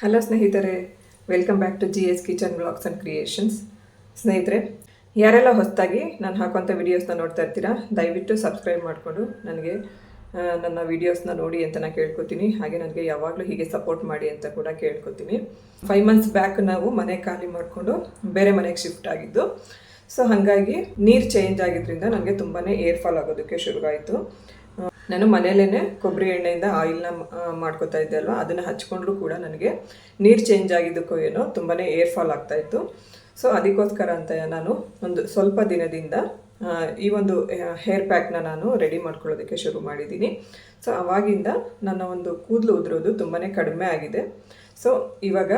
Hello ಸ್ನೇಹಿತರೆ, welcome back to GS kitchen blogs and creations. ಸ್ನೇಹಿತರೆ, ಯಾರೆಲ್ಲ ಹೊಸದಾಗಿ ನಾನು ಹಾಕುವಂಥ ವೀಡಿಯೋಸ್ನ ನೋಡ್ತಾ ಇರ್ತೀರಾ, ದಯವಿಟ್ಟು ಸಬ್ಸ್ಕ್ರೈಬ್ ಮಾಡಿಕೊಂಡು ನನಗೆ ನನ್ನ ವೀಡಿಯೋಸ್ನ ನೋಡಿ ಅಂತ ನಾನು ಕೇಳ್ಕೊತೀನಿ. ಹಾಗೆ ನನಗೆ ಯಾವಾಗಲೂ ಹೀಗೆ ಸಪೋರ್ಟ್ ಮಾಡಿ ಅಂತ ಕೂಡ ಕೇಳ್ಕೊತೀನಿ. 5 months ಬ್ಯಾಕ್ ನಾವು ಮನೆ ಖಾಲಿ ಮಾಡಿಕೊಂಡು ಬೇರೆ ಮನೆಗೆ ಶಿಫ್ಟ್ ಆಗಿದ್ದು. ಸೊ ಹಾಗಾಗಿ ನೀರು ಚೇಂಜ್ ಆಗಿದ್ದರಿಂದ ನನಗೆ ತುಂಬಾ ಏರ್ ಫಾಲ್ ಆಗೋದಕ್ಕೆ ಶುರುವಾಯಿತು. ನಾನು ಮನೆಯಲ್ಲೇ ಕೊಬ್ಬರಿ ಎಣ್ಣೆಯಿಂದ ಆಯಿಲ್ನ ಮಾಡ್ಕೋತಾ ಇದ್ದೆ ಅಲ್ವಾ, ಅದನ್ನು ಹಚ್ಕೊಂಡ್ರೂ ಕೂಡ ನನಗೆ ನೀರು ಚೇಂಜ್ ಆಗಿದ್ದಕ್ಕೂ ಏನೋ ತುಂಬಾ ಏರ್ ಫಾಲ್ ಆಗ್ತಾಯಿತ್ತು. ಸೊ ಅದಕ್ಕೋಸ್ಕರ ಅಂತ ನಾನು ಒಂದು ಸ್ವಲ್ಪ ದಿನದಿಂದ ಈ ಒಂದು ಹೇರ್ ಪ್ಯಾಕ್ನ ನಾನು ರೆಡಿ ಮಾಡ್ಕೊಳ್ಳೋದಕ್ಕೆ ಶುರು ಮಾಡಿದ್ದೀನಿ. ಸೊ ಆವಾಗಿಂದ ನನ್ನ ಒಂದು ಕೂದಲು ಉದುರೋದು ತುಂಬಾ ಕಡಿಮೆ ಆಗಿದೆ. ಸೊ ಇವಾಗ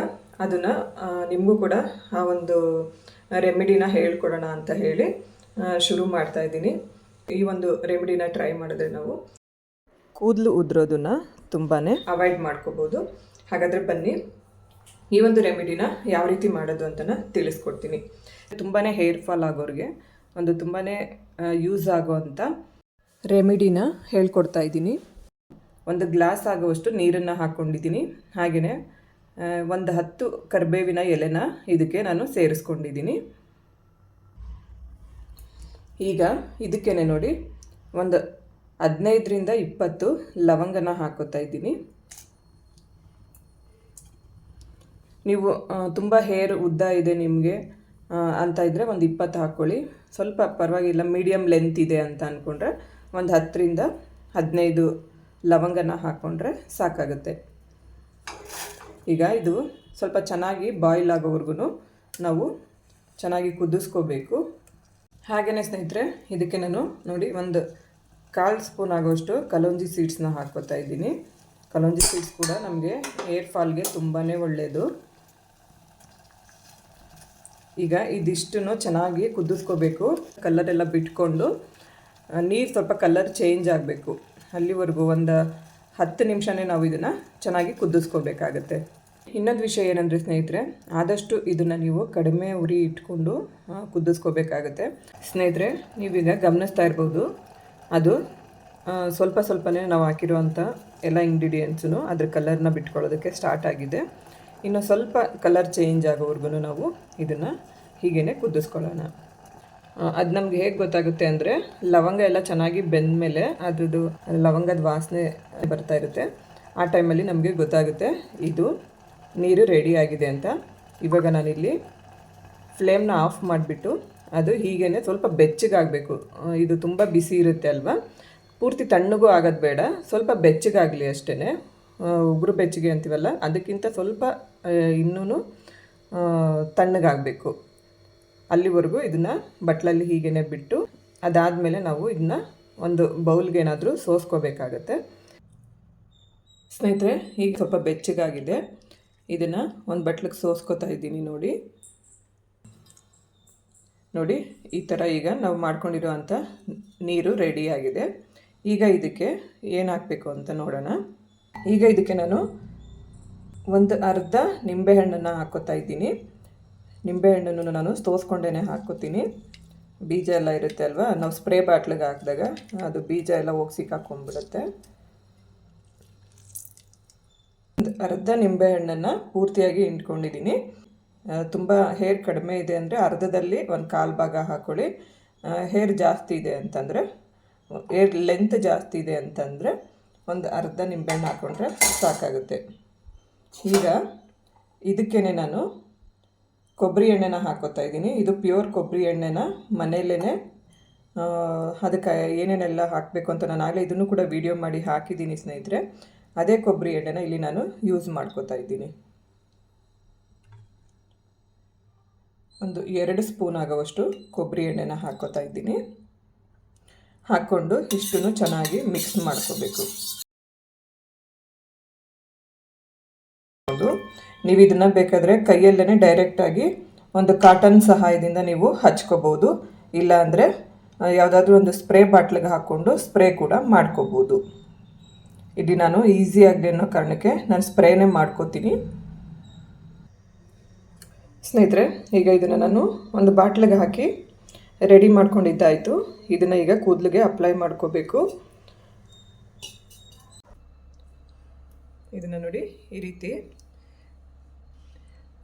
ಅದನ್ನು ನಿಮಗೂ ಕೂಡ ಆ ಒಂದು ರೆಮಿಡಿನ ಹೇಳ್ಕೊಡೋಣ ಅಂತ ಹೇಳಿ ಶುರು ಮಾಡ್ತಾಯಿದ್ದೀನಿ. ಈ ಒಂದು ರೆಮಿಡಿನ ಟ್ರೈ ಮಾಡಿದ್ರೆ ನಾವು ಕೂದಲು ಉದುರೋದನ್ನು ತುಂಬಾ ಅವಾಯ್ಡ್ ಮಾಡ್ಕೋಬೋದು. ಹಾಗಾದರೆ ಬನ್ನಿ, ಈ ಒಂದು ರೆಮಿಡಿನ ಯಾವ ರೀತಿ ಮಾಡೋದು ಅಂತ ತಿಳಿಸ್ಕೊಡ್ತೀನಿ. ತುಂಬಾ ಹೇರ್ ಫಾಲ್ ಆಗೋರಿಗೆ ಒಂದು ತುಂಬಾ ಯೂಸ್ ಆಗೋವಂಥ ರೆಮಿಡಿನ ಹೇಳ್ಕೊಡ್ತಾ ಇದ್ದೀನಿ. ಒಂದು ಗ್ಲಾಸ್ ಆಗುವಷ್ಟು ನೀರನ್ನು ಹಾಕ್ಕೊಂಡಿದ್ದೀನಿ. ಹಾಗೆಯೇ ಒಂದು 10 ಕರಿಬೇವಿನ ಎಲೆನ ಇದಕ್ಕೆ ನಾನು ಸೇರಿಸ್ಕೊಂಡಿದ್ದೀನಿ. ಈಗ ಇದಕ್ಕೇ ನೋಡಿ ಒಂದು 15ರಿಂದ 20 ಲವಂಗನ ಹಾಕೋತಾ ಇದ್ದೀನಿ. ನೀವು ತುಂಬ ಹೇರ್ ಉದ್ದ ಇದೆ ನಿಮಗೆ ಅಂತ ಇದ್ದರೆ ಒಂದು 20 ಹಾಕ್ಕೊಳ್ಳಿ. ಸ್ವಲ್ಪ ಪರವಾಗಿಲ್ಲ, ಮೀಡಿಯಮ್ ಲೆಂತ್ ಇದೆ ಅಂತ ಅಂದ್ಕೊಂಡ್ರೆ ಒಂದು 10ರಿಂದ 15 ಲವಂಗನ ಹಾಕ್ಕೊಂಡ್ರೆ ಸಾಕಾಗುತ್ತೆ. ಈಗ ಇದು ಸ್ವಲ್ಪ ಚೆನ್ನಾಗಿ ಬಾಯ್ಲ್ ಆಗೋವರೆಗೂ ನಾವು ಚೆನ್ನಾಗಿ ಕುದಿಸ್ಕೋಬೇಕು. ಹಾಗೆಯೇ ಸ್ನೇಹಿತರೆ, ಇದಕ್ಕೆ ನಾನು ನೋಡಿ ಒಂದು 1/4 ಸ್ಪೂನ್ ಆಗೋಷ್ಟು ಕಲೋಂಜಿ ಸೀಡ್ಸ್ನ ಹಾಕ್ಕೋತಾ ಇದ್ದೀನಿ. ಕಲೋಂಜಿ ಸೀಡ್ಸ್ ಕೂಡ ನಮಗೆ ಹೇರ್ ಫಾಲ್ಗೆ ತುಂಬಾ ಒಳ್ಳೆಯದು. ಈಗ ಇದಿಷ್ಟನ್ನು ಚೆನ್ನಾಗಿ ಕುದಿಸ್ಕೋಬೇಕು. ಕಲರೆಲ್ಲ ಬಿಟ್ಕೊಂಡು ನೀರು ಸ್ವಲ್ಪ ಕಲರ್ ಚೇಂಜ್ ಆಗಬೇಕು. ಅಲ್ಲಿವರೆಗೂ ಒಂದು 10 ನಿಮಿಷನೇ ನಾವು ಇದನ್ನು ಚೆನ್ನಾಗಿ ಕುದಿಸ್ಕೋಬೇಕಾಗತ್ತೆ. ಇನ್ನೊಂದು ವಿಷಯ ಏನಂದರೆ ಸ್ನೇಹಿತರೆ, ಆದಷ್ಟು ಇದನ್ನು ನೀವು ಕಡಿಮೆ ಉರಿ ಇಟ್ಕೊಂಡು ಕುದಿಸ್ಕೋಬೇಕಾಗತ್ತೆ. ಸ್ನೇಹಿತರೆ, ನೀವೀಗ ಗಮನಿಸ್ತಾ ಇರ್ಬೋದು, ಅದು ಸ್ವಲ್ಪ ಸ್ವಲ್ಪನೇ ನಾವು ಹಾಕಿರುವಂಥ ಎಲ್ಲ ಇಂಗ್ರೀಡಿಯೆಂಟ್ಸು ಅದ್ರ ಕಲರ್ನ ಬಿಟ್ಕೊಳ್ಳೋದಕ್ಕೆ ಸ್ಟಾರ್ಟ್ ಆಗಿದೆ. ಇನ್ನು ಸ್ವಲ್ಪ ಕಲರ್ ಚೇಂಜ್ ಆಗೋವರೆಗೂ ನಾವು ಇದನ್ನು ಹೀಗೇ ಕುದಿಸ್ಕೊಳ್ಳೋಣ. ಅದು ನಮ್ಗೆ ಹೇಗೆ ಗೊತ್ತಾಗುತ್ತೆ ಅಂದರೆ, ಲವಂಗ ಎಲ್ಲ ಚೆನ್ನಾಗಿ ಬೆಂದ ಮೇಲೆ ಅದ್ರದ್ದು ಲವಂಗದ ವಾಸನೆ ಬರ್ತಾ ಇರುತ್ತೆ. ಆ ಟೈಮಲ್ಲಿ ನಮಗೆ ಗೊತ್ತಾಗುತ್ತೆ ಇದು ನೀರು ರೆಡಿ ಆಗಿದೆ ಅಂತ. ಇವಾಗ ನಾನಿಲ್ಲಿ ಫ್ಲೇಮ್ನ ಆಫ್ ಮಾಡಿಬಿಟ್ಟು ಅದು ಹೀಗೇ ಸ್ವಲ್ಪ ಬೆಚ್ಚಗಾಗಬೇಕು. ಇದು ತುಂಬ ಬಿಸಿ ಇರುತ್ತೆ ಅಲ್ವಾ, ಪೂರ್ತಿ ತಣ್ಣಗೂ ಆಗೋದು ಬೇಡ, ಸ್ವಲ್ಪ ಬೆಚ್ಚಗಾಗಲಿ ಅಷ್ಟೇ. ಉಗುರು ಬೆಚ್ಚಗೆ ಅಂತೀವಲ್ಲ, ಅದಕ್ಕಿಂತ ಸ್ವಲ್ಪ ಇನ್ನೂ ತಣ್ಣಗಾಗಬೇಕು. ಅಲ್ಲಿವರೆಗೂ ಇದನ್ನು ಬಟ್ಲಲ್ಲಿ ಹೀಗೇ ಬಿಟ್ಟು ಅದಾದಮೇಲೆ ನಾವು ಇದನ್ನು ಒಂದು ಬೌಲ್ಗೆ ಏನಾದರೂ ಸೋಸ್ಕೋಬೇಕಾಗತ್ತೆ. ಸ್ನೇಹಿತರೆ, ಈಗ ಸ್ವಲ್ಪ ಬೆಚ್ಚಗಾಗಿದೆ. ಇದನ್ನು ಒಂದು ಬಟ್ಲಿಗೆ ಸೋಸ್ಕೋತಾ ಇದ್ದೀನಿ. ನೋಡಿ ಈ ಥರ ಈಗ ನಾವು ಮಾಡ್ಕೊಂಡಿರೋ ಅಂಥ ನೀರು ರೆಡಿಯಾಗಿದೆ. ಈಗ ಇದಕ್ಕೆ ಏನು ಹಾಕಬೇಕು ಅಂತ ನೋಡೋಣ. ಈಗ ಇದಕ್ಕೆ ನಾನು ಒಂದು ಅರ್ಧ ನಿಂಬೆಹಣ್ಣನ್ನು ಹಾಕ್ಕೋತಾ ಇದ್ದೀನಿ. ನಿಂಬೆಹಣ್ಣನ್ನು ನಾನು ಸೋಸ್ಕೊಂಡೇ ಹಾಕ್ಕೋತೀನಿ. ಬೀಜ ಎಲ್ಲ ಇರುತ್ತೆ ಅಲ್ವಾ, ನಾವು ಸ್ಪ್ರೇ ಬಾಟ್ಲಿಗೆ ಹಾಕಿದಾಗ ಅದು ಬೀಜ ಎಲ್ಲ ಹೋಗಿ ಸಿಕ್ಕಾಕೊಂಡ್ಬಿಡುತ್ತೆ. ಒಂದು ಅರ್ಧ ನಿಂಬೆಹಣ್ಣನ್ನು ಪೂರ್ತಿಯಾಗಿ ಹಿಂಡ್ಕೊಂಡಿದ್ದೀನಿ. ತುಂಬ ಹೇರ್ ಕಡಿಮೆ ಇದೆ ಅಂದರೆ ಅರ್ಧದಲ್ಲಿ ಒಂದು 1/4 ಭಾಗ ಹಾಕ್ಕೊಳ್ಳಿ. ಹೇರ್ ಜಾಸ್ತಿ ಇದೆ ಅಂತಂದರೆ, ಹೇರ್ ಲೆಂತ್ ಜಾಸ್ತಿ ಇದೆ ಅಂತಂದರೆ ಒಂದು ಅರ್ಧ ನಿಂಬೆಹಣ್ಣು ಹಾಕ್ಕೊಂಡ್ರೆ ಸಾಕಾಗುತ್ತೆ. ಈಗ ಇದಕ್ಕೇ ನಾನು ಕೊಬ್ಬರಿ ಎಣ್ಣೆನ ಹಾಕ್ಕೋತಾ ಇದ್ದೀನಿ. ಇದು ಪ್ಯೂರ್ ಕೊಬ್ಬರಿ ಎಣ್ಣೆನ ಮನೆಯಲ್ಲೇ ಅದಕ್ಕೆ ಏನೇನೆಲ್ಲ ಹಾಕಬೇಕು ಅಂತ ನಾನು ಆಗಲೇ ಇದನ್ನು ಕೂಡ ವಿಡಿಯೋ ಮಾಡಿ ಹಾಕಿದ್ದೀನಿ ಸ್ನೇಹಿತರೆ. ಅದೇ ಕೊಬ್ಬರಿ ಎಣ್ಣೆನ ಇಲ್ಲಿ ನಾನು ಯೂಸ್ ಮಾಡ್ಕೋತಾ ಇದ್ದೀನಿ. ಒಂದು 2 ಸ್ಪೂನ್ ಆಗುವಷ್ಟು ಕೊಬ್ಬರಿ ಎಣ್ಣೆನ ಹಾಕ್ಕೋತಾ ಇದ್ದೀನಿ. ಹಾಕ್ಕೊಂಡು ಇಷ್ಟನ್ನು ಚೆನ್ನಾಗಿ ಮಿಕ್ಸ್ ಮಾಡ್ಕೋಬೇಕು. ನೀವು ಇದನ್ನು ಬೇಕಾದರೆ ಕೈಯಲ್ಲೇ ಡೈರೆಕ್ಟಾಗಿ ಒಂದು ಕಾಟನ್ ಸಹಾಯದಿಂದ ನೀವು ಹಚ್ಕೋಬೋದು. ಇಲ್ಲ ಅಂದರೆ ಯಾವುದಾದ್ರೂ ಒಂದು ಸ್ಪ್ರೇ ಬಾಟ್ಲಿಗೆ ಹಾಕ್ಕೊಂಡು ಸ್ಪ್ರೇ ಕೂಡ ಮಾಡ್ಕೋಬೋದು. ಇಲ್ಲಿ ನಾನು ಈಸಿಯಾಗಲಿ ಅನ್ನೋ ಕಾರಣಕ್ಕೆ ನಾನು ಸ್ಪ್ರೇನೇ ಮಾಡ್ಕೋತೀನಿ. ಸ್ನೇಹಿತರೆ, ಈಗ ಇದನ್ನು ನಾನು ಒಂದು ಬಾಟ್ಲಿಗೆ ಹಾಕಿ ರೆಡಿ ಮಾಡ್ಕೊಂಡಿದ್ದಾಯಿತು. ಇದನ್ನು ಈಗ ಕೂದಲಿಗೆ ಅಪ್ಲೈ ಮಾಡ್ಕೋಬೇಕು. ಇದನ್ನು ನೋಡಿ ಈ ರೀತಿ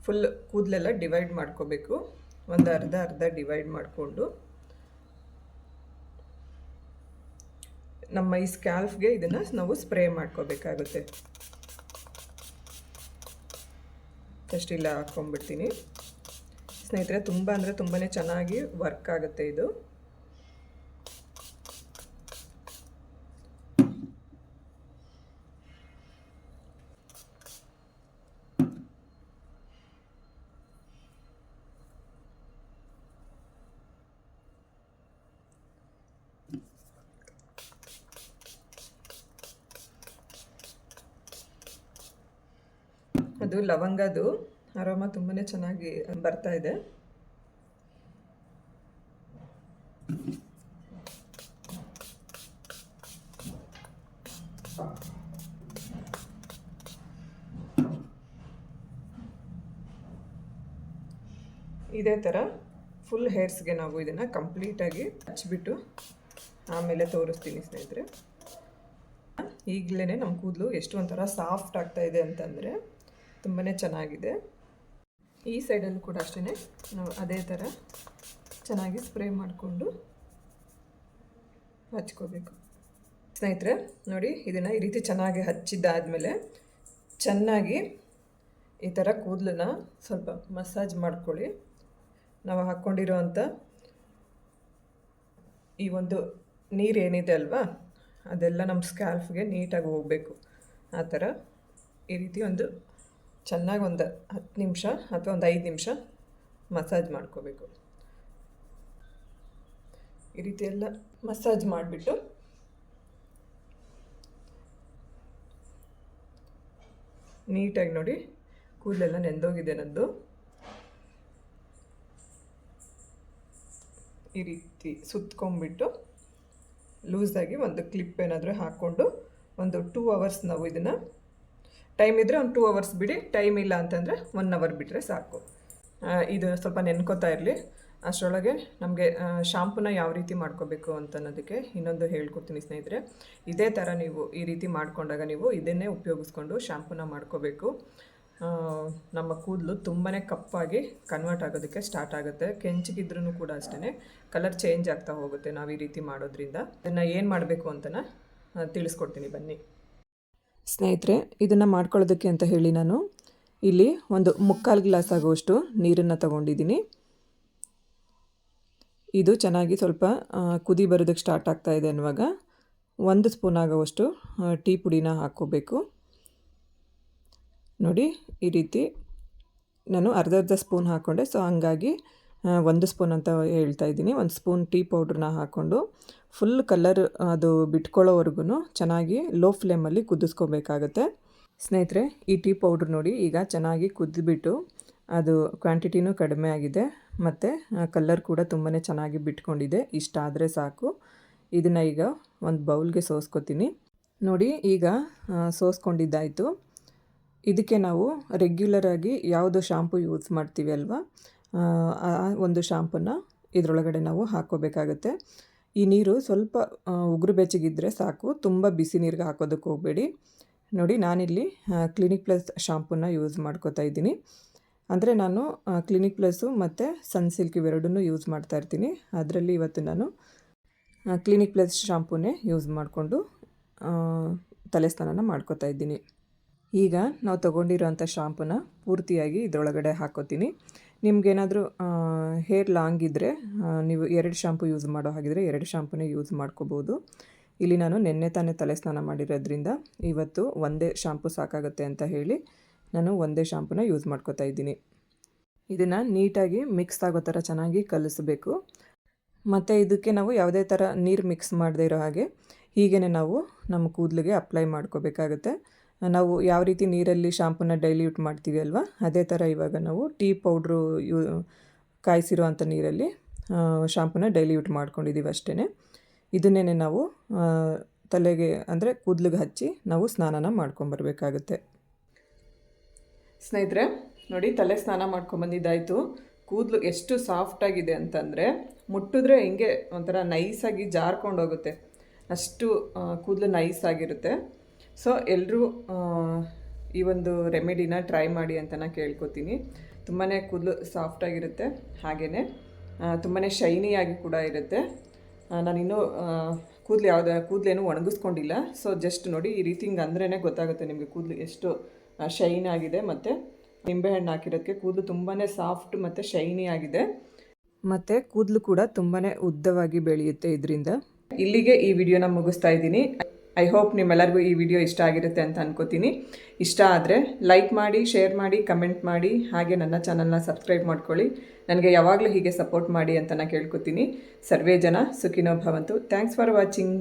ಫುಲ್ ಕೂದಲೆಲ್ಲ ಡಿವೈಡ್ ಮಾಡ್ಕೋಬೇಕು. ಒಂದು ಅರ್ಧ ಅರ್ಧ ಡಿವೈಡ್ ಮಾಡಿಕೊಂಡು ನಮ್ಮ ಈ ಸ್ಕ್ಯಾಲ್ಫ್ಗೆ ಇದನ್ನು ನಾವು ಸ್ಪ್ರೇ ಮಾಡ್ಕೋಬೇಕಾಗುತ್ತೆ. ಫಸ್ಟ್ ಇಲ್ಲ ಹಾಕ್ಕೊಂಡ್ಬಿಡ್ತೀನಿ ಸ್ನೇಹಿತರೆ. ತುಂಬ ಅಂದರೆ ತುಂಬಾ ಚೆನ್ನಾಗಿ ವರ್ಕ್ ಆಗುತ್ತೆ ಇದು. ಅದು ಲವಂಗದು ಅರೋಮ ತುಂಬಾ ಚೆನ್ನಾಗಿ ಬರ್ತಾ ಇದೆ. ಇದೇ ಥರ ಫುಲ್ ಹೇರ್ಸ್ಗೆ ನಾವು ಇದನ್ನು ಕಂಪ್ಲೀಟಾಗಿ ಹಚ್ಬಿಟ್ಟು ಆಮೇಲೆ ತೋರಿಸ್ತೀನಿ ಸ್ನೇಹಿತರೆ. ಈಗಲೇ ನಮ್ಮ ಕೂದಲು ಎಷ್ಟು ಒಂಥರ ಸಾಫ್ಟ್ ಆಗ್ತಾ ಇದೆ ಅಂತಂದರೆ ತುಂಬಾ ಚೆನ್ನಾಗಿದೆ. ಈ ಸೈಡಲ್ಲೂ ಕೂಡ ಅಷ್ಟೇ ನಾವು ಅದೇ ಥರ ಚೆನ್ನಾಗಿ ಸ್ಪ್ರೇ ಮಾಡಿಕೊಂಡು ಹಚ್ಕೋಬೇಕು ಸ್ನೇಹಿತರೆ. ನೋಡಿ, ಇದನ್ನು ಈ ರೀತಿ ಚೆನ್ನಾಗಿ ಹಚ್ಚಿದ್ದಾದಮೇಲೆ ಚೆನ್ನಾಗಿ ಈ ಥರ ಕೂದಲನ್ನ ಸ್ವಲ್ಪ ಮಸಾಜ್ ಮಾಡ್ಕೊಳ್ಳಿ. ನಾವು ಹಾಕ್ಕೊಂಡಿರೋವಂಥ ಈ ಒಂದು ನೀರು ಏನಿದೆ ಅಲ್ವಾ, ಅದೆಲ್ಲ ನಮ್ಮ ಸ್ಕ್ಯಾಲ್ಫ್ಗೆ ನೀಟಾಗಿ ಹೋಗಬೇಕು. ಆ ಥರ ಈ ರೀತಿ ಒಂದು ಚೆನ್ನಾಗಿ ಒಂದು 10 ನಿಮಿಷ ಅಥವಾ ಒಂದು 5 ನಿಮಿಷ ಮಸಾಜ್ ಮಾಡ್ಕೋಬೇಕು. ಈ ರೀತಿ ಎಲ್ಲ ಮಸಾಜ್ ಮಾಡಿಬಿಟ್ಟು ನೀಟಾಗಿ ನೋಡಿ ಕೂದಲೆಲ್ಲ ನೆಂದೋಗಿದೆ ನಂದು. ಈ ರೀತಿ ಸುತ್ಕೊಂಡ್ಬಿಟ್ಟು ಲೂಸಾಗಿ ಒಂದು ಕ್ಲಿಪ್ ಏನಾದರೂ ಹಾಕ್ಕೊಂಡು ಒಂದು 2 ಅವರ್ಸ್ ನಾವು ಇದನ್ನು, ಟೈಮ್ ಇದ್ದರೆ ಒಂದು 2 ಅವರ್ಸ್ ಬಿಡಿ, ಟೈಮ್ ಇಲ್ಲ ಅಂತಂದರೆ 1 ಅವರ್ ಬಿಟ್ಟರೆ ಸಾಕು. ಇದು ಸ್ವಲ್ಪ ನೆನ್ಕೋತಾ ಇರಲಿ. ಅಷ್ಟರೊಳಗೆ ನಮಗೆ ಶಾಂಪೂನ ಯಾವ ರೀತಿ ಮಾಡ್ಕೋಬೇಕು ಅಂತ ಅನ್ನೋದಕ್ಕೆ ಇನ್ನೊಂದು ಹೇಳ್ಕೊಡ್ತೀನಿ ಸ್ನೇಹಿತರೆ. ಇದೇ ಥರ ನೀವು ಈ ರೀತಿ ಮಾಡಿಕೊಂಡಾಗ ನೀವು ಇದನ್ನೇ ಉಪಯೋಗಿಸ್ಕೊಂಡು ಶಾಂಪೂನ ಮಾಡ್ಕೋಬೇಕು. ನಮ್ಮ ಕೂದಲು ತುಂಬಾ ಕಪ್ಪಾಗಿ ಕನ್ವರ್ಟ್ ಆಗೋದಕ್ಕೆ ಸ್ಟಾರ್ಟ್ ಆಗುತ್ತೆ. ಕೆಂಚಿಗಿದ್ರೂ ಕೂಡ ಅಷ್ಟೇ ಕಲರ್ ಚೇಂಜ್ ಆಗ್ತಾ ಹೋಗುತ್ತೆ ನಾವು ಈ ರೀತಿ ಮಾಡೋದ್ರಿಂದ. ಇದನ್ನು ಏನು ಮಾಡಬೇಕು ಅಂತನ ತಿಳಿಸ್ಕೊಡ್ತೀನಿ ಬನ್ನಿ ಸ್ನೇಹಿತರೆ. ಇದನ್ನು ಮಾಡ್ಕೊಳ್ಳೋದಕ್ಕೆ ಅಂತ ಹೇಳಿ ನಾನು ಇಲ್ಲಿ ಒಂದು 3/4 ಗ್ಲಾಸ್ ಆಗುವಷ್ಟು ನೀರನ್ನು ತಗೊಂಡಿದ್ದೀನಿ. ಇದು ಚೆನ್ನಾಗಿ ಸ್ವಲ್ಪ ಕುದಿ ಬರೋದಕ್ಕೆ ಸ್ಟಾರ್ಟ್ ಆಗ್ತಾ ಇದೆ ಅನ್ನುವಾಗ 1 ಸ್ಪೂನ್ ಆಗುವಷ್ಟು ಟೀ ಪುಡಿನ ಹಾಕ್ಕೋಬೇಕು. ನೋಡಿ, ಈ ರೀತಿ ನಾನು ಅರ್ಧ ಸ್ಪೂನ್ ಹಾಕ್ಕೊಂಡೆ, ಸೊ ಹಂಗಾಗಿ 1 ಸ್ಪೂನ್ ಅಂತ ಹೇಳ್ತಾ ಇದ್ದೀನಿ. 1 ಸ್ಪೂನ್ ಟೀ ಪೌಡ್ರನ್ನ ಹಾಕ್ಕೊಂಡು ಫುಲ್ ಕಲರ್ ಅದು ಬಿಟ್ಕೊಳ್ಳೋವರೆಗೂ ಚೆನ್ನಾಗಿ ಲೋ ಫ್ಲೇಮಲ್ಲಿ ಕುದಿಸ್ಕೋಬೇಕಾಗತ್ತೆ ಸ್ನೇಹಿತರೆ. ಈ ಟೀ ಪೌಡ್ರ್ ನೋಡಿ ಈಗ ಚೆನ್ನಾಗಿ ಕುದ್ದಿಬಿಟ್ಟು ಅದು ಕ್ವಾಂಟಿಟಿನೂ ಕಡಿಮೆ ಆಗಿದೆ ಮತ್ತು ಕಲರ್ ಕೂಡ ತುಂಬಾ ಚೆನ್ನಾಗಿ ಬಿಟ್ಕೊಂಡಿದೆ. ಇಷ್ಟ ಆದರೆ ಸಾಕು. ಇದನ್ನು ಈಗ ಒಂದು ಬೌಲ್ಗೆ ಸೋಸ್ಕೊತೀನಿ. ನೋಡಿ, ಈಗ ಸೋಸ್ಕೊಂಡಿದ್ದಾಯಿತು. ಇದಕ್ಕೆ ನಾವು ರೆಗ್ಯುಲರಾಗಿ ಯಾವುದು ಶಾಂಪು ಯೂಸ್ ಮಾಡ್ತೀವಿ ಅಲ್ವಾ, ಆ ಒಂದು ಶಾಂಪೂನ ಇದರೊಳಗಡೆ ನಾವು ಹಾಕ್ಕೋಬೇಕಾಗತ್ತೆ. ಈ ನೀರು ಸ್ವಲ್ಪ ಉಗುರು ಬೆಚ್ಚಗಿದ್ದರೆ ಸಾಕು, ತುಂಬ ಬಿಸಿ ನೀರಿಗೆ ಹಾಕೋದಕ್ಕೆ ಹೋಗಬೇಡಿ. ನೋಡಿ, ನಾನಿಲ್ಲಿ ಕ್ಲಿನಿಕ್ ಪ್ಲಸ್ ಶಾಂಪೂನ ಯೂಸ್ ಮಾಡ್ಕೋತಾ ಇದ್ದೀನಿ. ಅಂದರೆ ನಾನು ಕ್ಲಿನಿಕ್ ಪ್ಲಸ್ಸು ಮತ್ತು ಸನ್ಸಿಲ್ಕ್ ಇವೆರಡನ್ನೂ ಯೂಸ್ ಮಾಡ್ತಾ ಇರ್ತೀನಿ. ಅದರಲ್ಲಿ ಇವತ್ತು ನಾನು ಕ್ಲಿನಿಕ್ ಪ್ಲಸ್ ಶಾಂಪೂನೇ ಯೂಸ್ ಮಾಡಿಕೊಂಡು ತಲೆ ಸ್ನಾನ ಮಾಡ್ಕೋತಾ ಇದ್ದೀನಿ. ಈಗ ನಾವು ತೊಗೊಂಡಿರೋಂಥ ಶಾಂಪೂನ ಪೂರ್ತಿಯಾಗಿ ಇದರೊಳಗಡೆ ಹಾಕ್ಕೋತೀನಿ. ನಿಮಗೇನಾದರೂ ಹೇರ್ ಲಾಂಗ್ ಇದ್ದರೆ ನೀವು 2 ಶಾಂಪು ಯೂಸ್ ಮಾಡೋ ಹಾಗಿದ್ರೆ 2 ಶಾಂಪೂನೇ ಯೂಸ್ ಮಾಡ್ಕೋಬೋದು. ಇಲ್ಲಿ ನಾನು ನೆನ್ನೆ ತಾನೇ ತಲೆ ಸ್ನಾನ ಮಾಡಿರೋದ್ರಿಂದ ಇವತ್ತು ಒಂದೇ ಶಾಂಪು ಸಾಕಾಗುತ್ತೆ ಅಂತ ಹೇಳಿ ನಾನು ಒಂದೇ ಶಾಂಪೂನ ಯೂಸ್ ಮಾಡ್ಕೋತಾ ಇದ್ದೀನಿ. ಇದನ್ನು ನೀಟಾಗಿ ಮಿಕ್ಸ್ ಆಗೋ ಥರ ಚೆನ್ನಾಗಿ ಕಲಿಸಬೇಕು. ಮತ್ತು ಇದಕ್ಕೆ ನಾವು ಯಾವುದೇ ಥರ ನೀರು ಮಿಕ್ಸ್ ಮಾಡದೇ ಇರೋ ಹಾಗೆ ಹೀಗೇ ನಾವು ನಮ್ಮ ಕೂದಲಿಗೆ ಅಪ್ಲೈ ಮಾಡ್ಕೋಬೇಕಾಗತ್ತೆ. ನಾವು ಯಾವ ರೀತಿ ನೀರಲ್ಲಿ ಶಾಂಪೂನ ಡೈಲ್ಯೂಟ್ ಮಾಡ್ತೀವಿ ಅಲ್ವಾ, ಅದೇ ಥರ ಇವಾಗ ನಾವು ಟೀ ಪೌಡ್ರು ಕಾಯಿಸಿರೋ ಅಂಥ ನೀರಲ್ಲಿ ಶಾಂಪೂನ ಡೈಲ್ಯೂಟ್ ಮಾಡ್ಕೊಂಡಿದ್ದೀವಿ ಅಷ್ಟೇ. ಇದನ್ನೇ ನಾವು ತಲೆಗೆ ಅಂದರೆ ಕೂದಲಿಗೆ ಹಚ್ಚಿ ನಾವು ಸ್ನಾನನ ಮಾಡ್ಕೊಂಬರ್ಬೇಕಾಗುತ್ತೆ ಸ್ನೇಹಿತರೆ. ನೋಡಿ, ತಲೆ ಸ್ನಾನ ಮಾಡ್ಕೊಂಬಂದಿದ್ದಾಯಿತು. ಕೂದಲು ಎಷ್ಟು ಸಾಫ್ಟಾಗಿದೆ ಅಂತಂದರೆ ಮುಟ್ಟಿದ್ರೆ ಹಿಂಗೆ ಒಂಥರ ನೈಸಾಗಿ ಜಾರ್ಕೊಂಡು ಹೋಗುತ್ತೆ, ಅಷ್ಟು ಕೂದಲು ನೈಸಾಗಿರುತ್ತೆ. ಸೊ ಎಲ್ಲರೂ ಈ ಒಂದು ರೆಮಿಡಿನ ಟ್ರೈ ಮಾಡಿ ಅಂತ ನಾನು ಕೇಳ್ಕೊತೀನಿ. ತುಂಬಾ ಕೂದಲು ಸಾಫ್ಟಾಗಿರುತ್ತೆ, ಹಾಗೆಯೇ ತುಂಬಾ ಶೈನಿಯಾಗಿ ಕೂಡ ಇರುತ್ತೆ. ನಾನಿನ್ನೂ ಕೂದಲೇನು ಒಣಗಿಸ್ಕೊಂಡಿಲ್ಲ. ಸೊ ಜಸ್ಟ್ ನೋಡಿ, ಈ ರೀತಿ ಹಿಂಗೆ ಅಂದ್ರೇ ಗೊತ್ತಾಗುತ್ತೆ ನಿಮಗೆ ಕೂದಲು ಎಷ್ಟು ಶೈನ್ ಆಗಿದೆ. ಮತ್ತು ನಿಂಬೆಹಣ್ಣು ಹಾಕಿರೋದಕ್ಕೆ ಕೂದಲು ತುಂಬಾ ಸಾಫ್ಟ್ ಮತ್ತು ಶೈನಿ ಆಗಿದೆ. ಮತ್ತು ಕೂದಲು ಕೂಡ ತುಂಬಾ ಉದ್ದವಾಗಿ ಬೆಳೆಯುತ್ತೆ ಇದರಿಂದ. ಇಲ್ಲಿಗೆ ಈ ವಿಡಿಯೋನ ಮುಗಿಸ್ತಾ ಇದ್ದೀನಿ. ಐ ಹೋಪ್ ನಿಮ್ಮೆಲ್ಲರಿಗೂ ಈ ವಿಡಿಯೋ ಇಷ್ಟ ಆಗಿರುತ್ತೆ ಅಂತ ಅನ್ಕೋತೀನಿ. ಇಷ್ಟ ಆದರೆ ಲೈಕ್ ಮಾಡಿ, ಶೇರ್ ಮಾಡಿ, ಕಮೆಂಟ್ ಮಾಡಿ, ಹಾಗೆ ನನ್ನ ಚಾನಲ್ನ ಸಬ್ಸ್ಕ್ರೈಬ್ ಮಾಡ್ಕೊಳ್ಳಿ. ನನಗೆ ಯಾವಾಗಲೂ ಹೀಗೆ ಸಪೋರ್ಟ್ ಮಾಡಿ ಅಂತ ನಾನು ಕೇಳ್ಕೊತೀನಿ. ಸರ್ವೇ ಜನ ಸುಖಿನೋ ಭವಂತು. Thanks for watching.